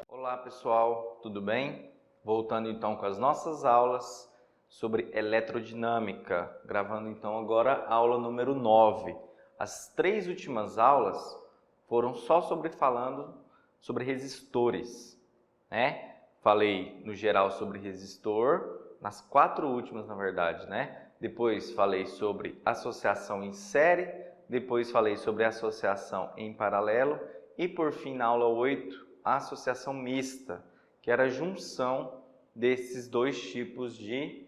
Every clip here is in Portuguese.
Olá pessoal, tudo bem? Voltando então com as nossas aulas sobre eletrodinâmica, gravando então agora a aula número 9. As 3 últimas aulas foram só falando sobre resistores, né? Falei no geral sobre resistor, nas 4 últimas na verdade, né? Depois falei sobre associação em série, depois falei sobre associação em paralelo e por fim na aula 8, a associação mista, que era a junção desses dois tipos de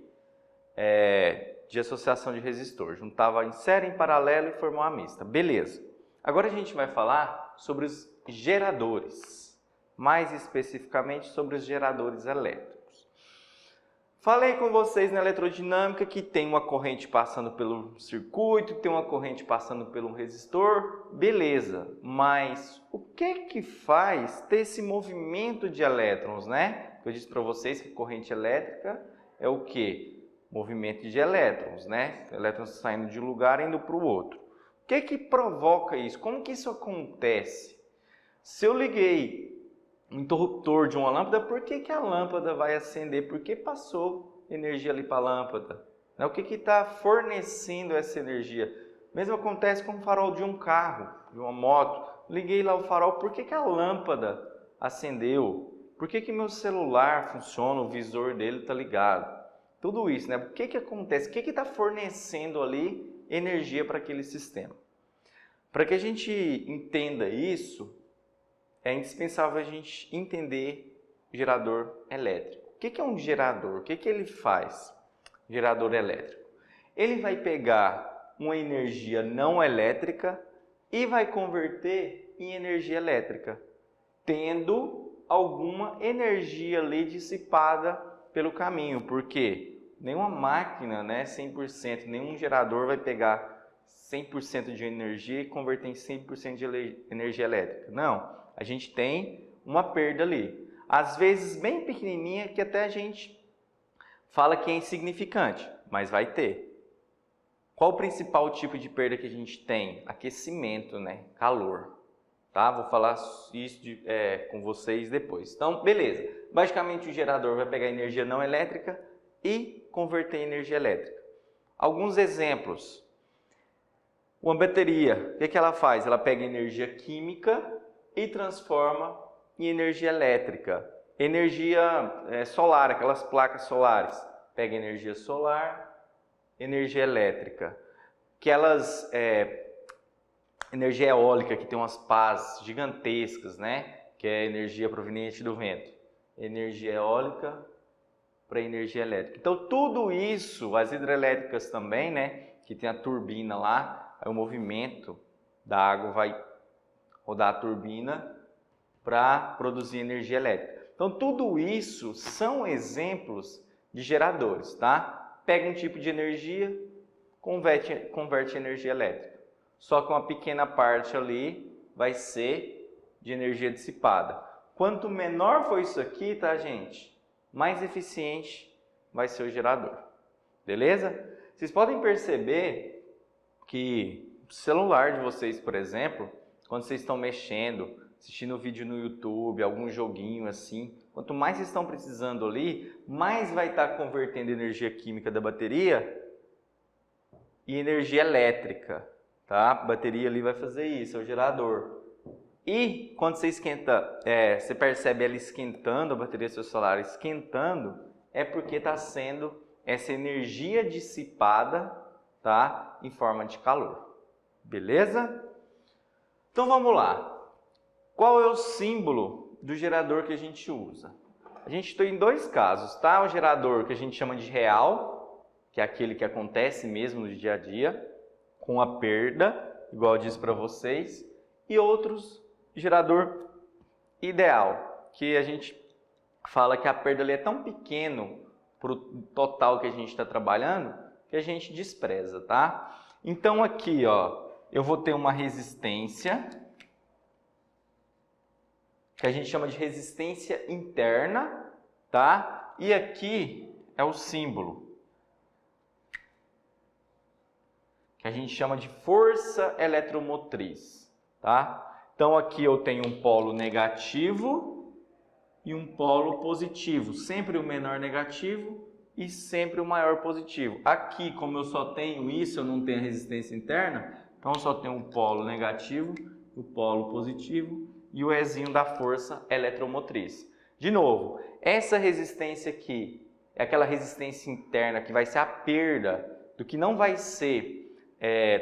associação de resistor. Juntava em série, em paralelo e formou a mista. Beleza. Agora a gente vai falar sobre os geradores, mais especificamente sobre os geradores elétricos. Falei com vocês na eletrodinâmica que tem uma corrente passando pelo circuito, tem uma corrente passando pelo resistor, beleza. Mas o que faz ter esse movimento de elétrons, né? Eu disse para vocês que corrente elétrica é o quê? Movimento de elétrons, né? Elétrons saindo de um lugar e indo para o outro. O que provoca isso? Como que isso acontece? Se eu liguei um interruptor de uma lâmpada, por que a lâmpada vai acender? Por que passou energia ali para a lâmpada? O que está fornecendo essa energia? Mesmo acontece com o farol de um carro, de uma moto. Liguei lá o farol, por que a lâmpada acendeu? Por que meu celular funciona, o visor dele está ligado? Tudo isso, né? O que acontece? O que está fornecendo ali energia para aquele sistema? Para que a gente entenda isso, é indispensável a gente entender o gerador elétrico. O que é um gerador? O que ele faz? Gerador elétrico. Ele vai pegar uma energia não elétrica e vai converter em energia elétrica, tendo alguma energia ali dissipada pelo caminho, porque nenhuma máquina, né, 100%, nenhum gerador vai pegar 100% de energia e converter em 100% de energia elétrica. Não, a gente tem uma perda ali. Às vezes bem pequenininha, que até a gente fala que é insignificante, mas vai ter. Qual o principal tipo de perda que a gente tem? Aquecimento, né? Calor. Tá? Vou falar isso com vocês depois. Então, beleza. Basicamente, o gerador vai pegar energia não elétrica e converter em energia elétrica. Alguns exemplos. Uma bateria, o que ela faz? Ela pega energia química e transforma em energia elétrica. Energia solar, aquelas placas solares. Pega energia solar, energia elétrica. Aquelas energia eólica, que tem umas pás gigantescas, né? Que é energia proveniente do vento. Energia eólica para energia elétrica. Então, tudo isso, as hidrelétricas também, né? Que tem a turbina lá, aí o movimento da água vai rodar a turbina para produzir energia elétrica. Então, tudo isso são exemplos de geradores, tá? Pega um tipo de energia, converte em energia elétrica. Só que uma pequena parte ali vai ser de energia dissipada. Quanto menor for isso aqui, tá, gente? Mais eficiente vai ser o gerador. Beleza? Vocês podem perceber que o celular de vocês, por exemplo, quando vocês estão mexendo, assistindo vídeo no YouTube, algum joguinho assim, quanto mais vocês estão precisando ali, mais vai estar convertendo energia química da bateria em energia elétrica. Tá? A bateria ali vai fazer isso, é o gerador. E quando você esquenta, você percebe ela esquentando, a bateria do seu celular esquentando, é porque está sendo essa energia dissipada, tá? Em forma de calor. Beleza? Então vamos lá. Qual é o símbolo do gerador que a gente usa? A gente tem 2 casos, tá? O gerador que a gente chama de real, que é aquele que acontece mesmo no dia a dia, com a perda, igual eu disse para vocês, e outros gerador ideal, que a gente fala que a perda ali é tão pequeno para o total que a gente está trabalhando, que a gente despreza, tá? Então aqui, ó, eu vou ter uma resistência, que a gente chama de resistência interna, tá? E aqui é o símbolo, que que a gente chama de força eletromotriz, tá? Então aqui eu tenho um polo negativo e um polo positivo, sempre o menor negativo e sempre o maior positivo. Aqui, como eu só tenho isso, eu não tenho resistência interna, então eu só tenho um polo negativo, o polo positivo e o Ezinho da força eletromotriz. De novo, essa resistência aqui é aquela resistência interna que vai ser a perda do que não vai ser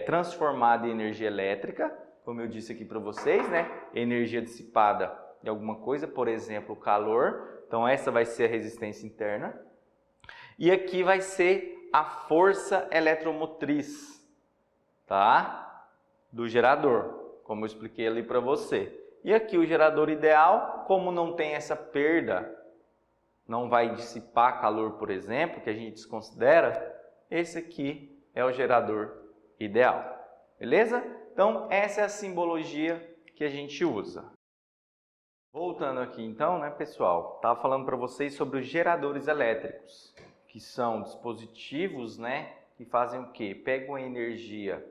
transformado em energia elétrica, como eu disse aqui para vocês, né? Energia dissipada de alguma coisa, por exemplo, o calor. Então essa vai ser a resistência interna. E aqui vai ser a força eletromotriz, tá? Do gerador, como eu expliquei ali para você. E aqui o gerador ideal, como não tem essa perda, não vai dissipar calor, por exemplo, que a gente desconsidera, esse aqui é o gerador ideal, beleza? Então, essa é a simbologia que a gente usa. Voltando aqui então, né, pessoal? Estava falando para vocês sobre os geradores elétricos, que são dispositivos, né, que fazem o quê? Pegam a energia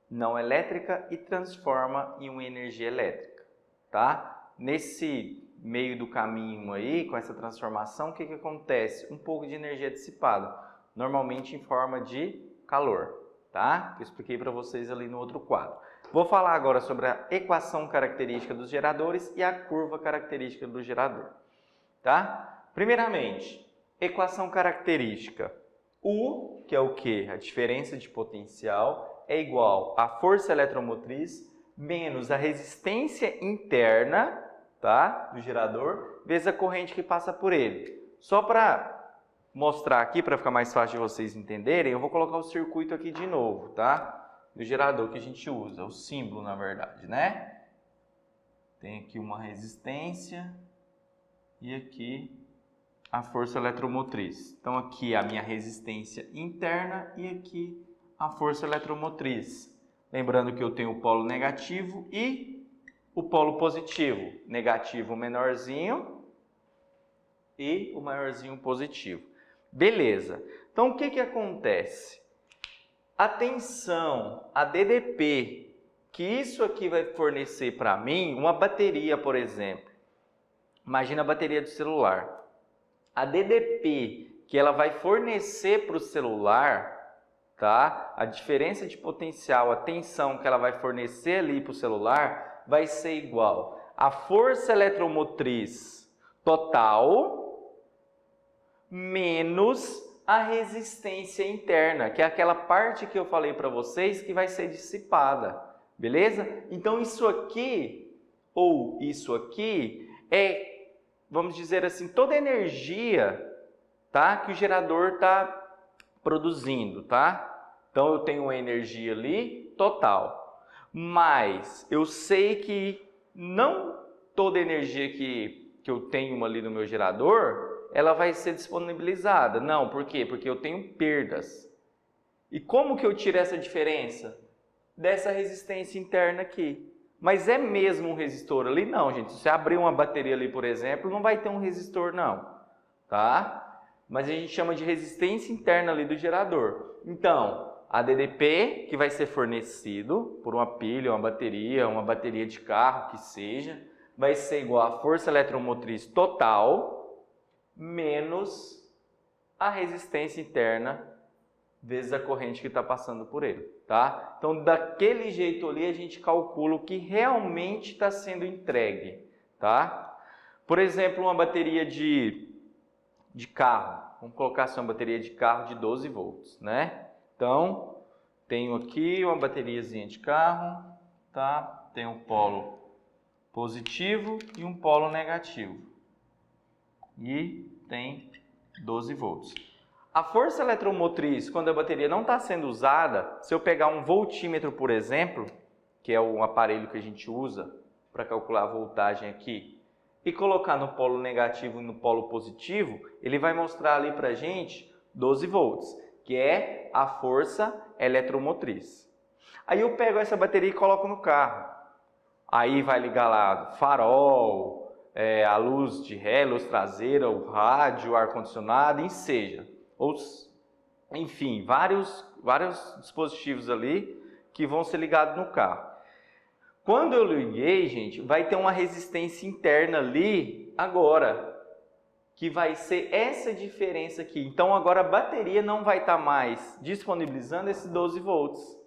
não elétrica e transforma em uma energia elétrica, tá? Nesse meio do caminho aí, com essa transformação, o que que acontece? Um pouco de energia dissipada, normalmente em forma de calor, tá? Que eu expliquei para vocês ali no outro quadro. Vou falar agora sobre a equação característica dos geradores e a curva característica do gerador, tá? Primeiramente, equação característica. U, que é o quê? A diferença de potencial, é igual à força eletromotriz menos a resistência interna, tá, do gerador, vezes a corrente que passa por ele. Só para mostrar aqui, para ficar mais fácil de vocês entenderem, eu vou colocar o circuito aqui de novo, tá? Do gerador que a gente usa, o símbolo na verdade, né? Tem aqui uma resistência e aqui a força eletromotriz. Então aqui a minha resistência interna e aqui a força eletromotriz. Lembrando que eu tenho o polo negativo e o polo positivo. Negativo menorzinho e o maiorzinho positivo. Beleza. Então o que que acontece? A tensão, a DDP, que isso aqui vai fornecer para mim, uma bateria, por exemplo. Imagina a bateria do celular. A DDP que ela vai fornecer para o celular, tá? A diferença de potencial, a tensão que ela vai fornecer ali para o celular vai ser igual à força eletromotriz total menos a resistência interna, que é aquela parte que eu falei para vocês que vai ser dissipada, beleza? Então isso aqui, ou isso aqui, é, vamos dizer assim, toda a energia, tá, que o gerador está produzindo, tá? Então eu tenho uma energia ali total, mas eu sei que não toda a energia que eu tenho ali no meu gerador ela vai ser disponibilizada. Não, por quê? Porque eu tenho perdas. E como que eu tiro essa diferença? Dessa resistência interna aqui. Mas é mesmo um resistor ali? Não, gente. Se você abrir uma bateria ali, por exemplo, não vai ter um resistor, não. Tá? Mas a gente chama de resistência interna ali do gerador. Então, a DDP, que vai ser fornecido por uma pilha, uma bateria de carro, que seja, vai ser igual à força eletromotriz total menos a resistência interna vezes a corrente que está passando por ele, tá? Então, daquele jeito ali, a gente calcula o que realmente está sendo entregue, tá? Por exemplo, uma bateria de carro. Vamos colocar assim, uma bateria de carro de 12 volts, né? Então, tenho aqui uma bateriazinha de carro, tá? Tem um polo positivo e um polo negativo. E tem 12 volts. A força eletromotriz, quando a bateria não está sendo usada, se eu pegar um voltímetro, por exemplo, que é o aparelho que a gente usa para calcular a voltagem aqui, e colocar no polo negativo e no polo positivo, ele vai mostrar ali para a gente 12 volts, que é a força eletromotriz. Aí eu pego essa bateria e coloco no carro. Aí vai ligar lá farol, a luz de ré, luz traseira, o rádio, o ar-condicionado, seja. Enfim, vários vários dispositivos ali que vão ser ligados no carro. Quando eu liguei, gente, vai ter uma resistência interna ali agora, que vai ser essa diferença aqui. Então agora a bateria não vai estar mais disponibilizando esses 12 volts.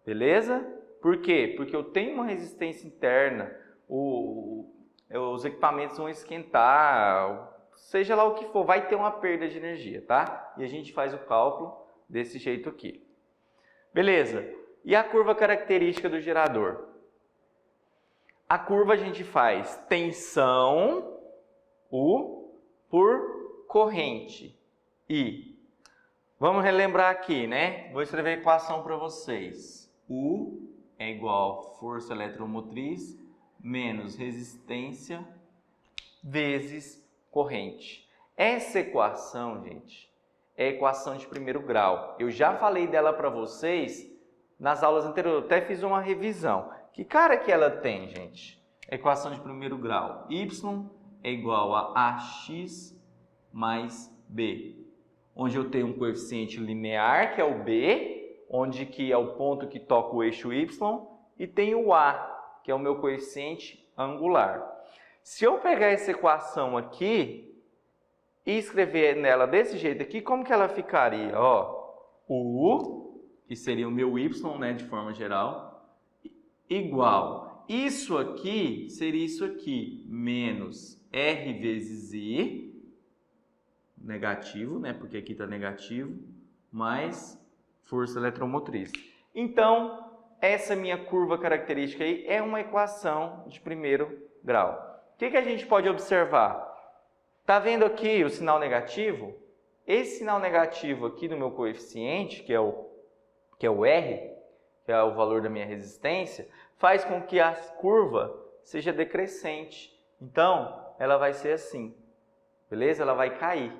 Beleza? Por quê? Porque eu tenho uma resistência interna, os equipamentos vão esquentar, seja lá o que for, vai ter uma perda de energia, tá? E a gente faz o cálculo desse jeito aqui. Beleza? E a curva característica do gerador? A curva a gente faz tensão, U, por corrente, I. Vamos relembrar aqui, né? Vou escrever a equação para vocês. U é igual a força eletromotriz menos resistência vezes corrente. Essa equação, gente, é a equação de primeiro grau. Eu já falei dela para vocês nas aulas anteriores, eu até fiz uma revisão. Que cara que ela tem, gente? Equação de primeiro grau. Y é igual a AX mais B. Onde eu tenho um coeficiente linear, que é o B, onde que é o ponto que toca o eixo Y, e tem o A, que é o meu coeficiente angular. Se eu pegar essa equação aqui e escrever nela desse jeito aqui, como que ela ficaria? Ó, U, que seria o meu Y, né, de forma geral, igual. Isso aqui seria isso aqui, menos R vezes I, negativo, né, porque aqui está negativo, mais força eletromotriz. Então, essa minha curva característica aí é uma equação de primeiro grau. O que a gente pode observar? Tá vendo aqui o sinal negativo? Esse sinal negativo aqui do meu coeficiente, que é o R, que é o valor da minha resistência, faz com que a curva seja decrescente. Então, ela vai ser assim, beleza? Ela vai cair.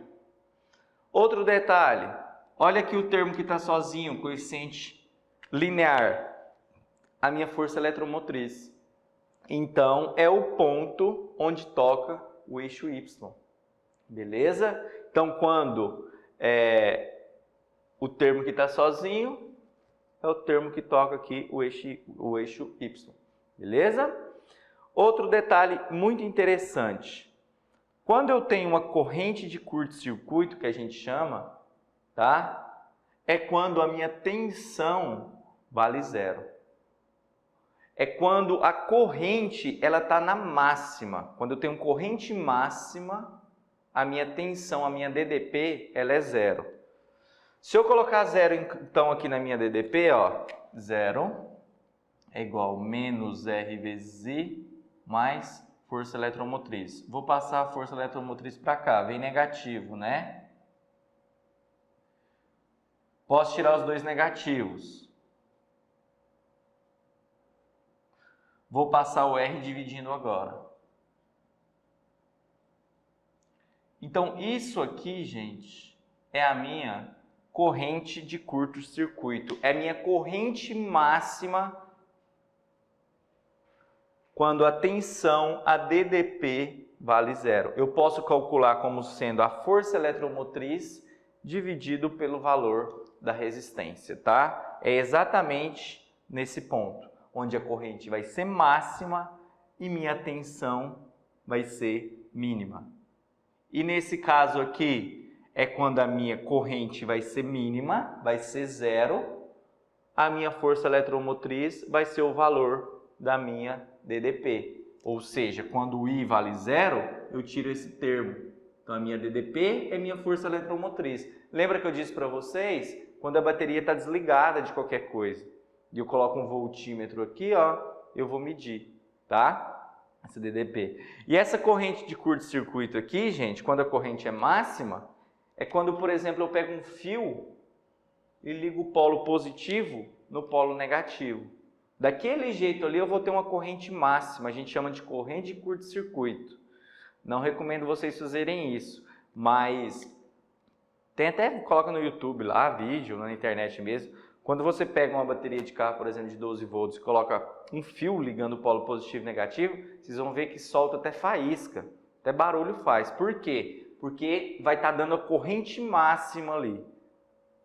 Outro detalhe, olha aqui o termo que está sozinho, coeficiente linear, a minha força eletromotriz. Então, é o ponto onde toca o eixo Y, beleza? Então, quando o termo que está sozinho, é o termo que toca aqui o eixo Y, beleza? Outro detalhe muito interessante. Quando eu tenho uma corrente de curto-circuito, que a gente chama, tá? É quando a minha tensão vale zero. É quando a corrente ela está na máxima. Quando eu tenho corrente máxima, a minha tensão, a minha DDP, ela é zero. Se eu colocar zero, então, aqui na minha DDP, ó, zero é igual a menos R vezes I mais força eletromotriz. Vou passar a força eletromotriz para cá, vem negativo, né? Posso tirar os dois negativos. Vou passar o R dividindo agora. Então, isso aqui, gente, é a minha corrente de curto-circuito. É a minha corrente máxima quando a tensão, a DDP, vale zero. Eu posso calcular como sendo a força eletromotriz dividido pelo valor da resistência, tá? É exatamente nesse ponto, onde a corrente vai ser máxima e minha tensão vai ser mínima. E nesse caso aqui, é quando a minha corrente vai ser mínima, vai ser zero, a minha força eletromotriz vai ser o valor da minha DDP. Ou seja, quando o I vale zero, eu tiro esse termo. Então, a minha DDP é minha força eletromotriz. Lembra que eu disse para vocês? Quando a bateria está desligada de qualquer coisa, e eu coloco um voltímetro aqui, ó, eu vou medir, tá? Essa DDP. E essa corrente de curto-circuito aqui, gente, quando a corrente é máxima, é quando, por exemplo, eu pego um fio e ligo o polo positivo no polo negativo. Daquele jeito ali eu vou ter uma corrente máxima, a gente chama de corrente de curto-circuito. Não recomendo vocês fazerem isso, mas tem até, coloca no YouTube lá, vídeo, na internet mesmo. Quando você pega uma bateria de carro, por exemplo, de 12 volts e coloca um fio ligando o polo positivo e negativo, vocês vão ver que solta até faísca, até barulho faz. Por quê? Porque vai estar dando a corrente máxima ali,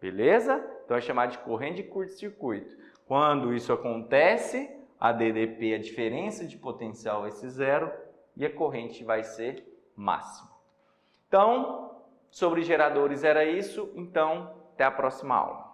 beleza? Então é chamado de corrente de curto-circuito. Quando isso acontece, a DDP, a diferença de potencial vai ser zero e a corrente vai ser máxima. Então, sobre geradores era isso. Então, até a próxima aula.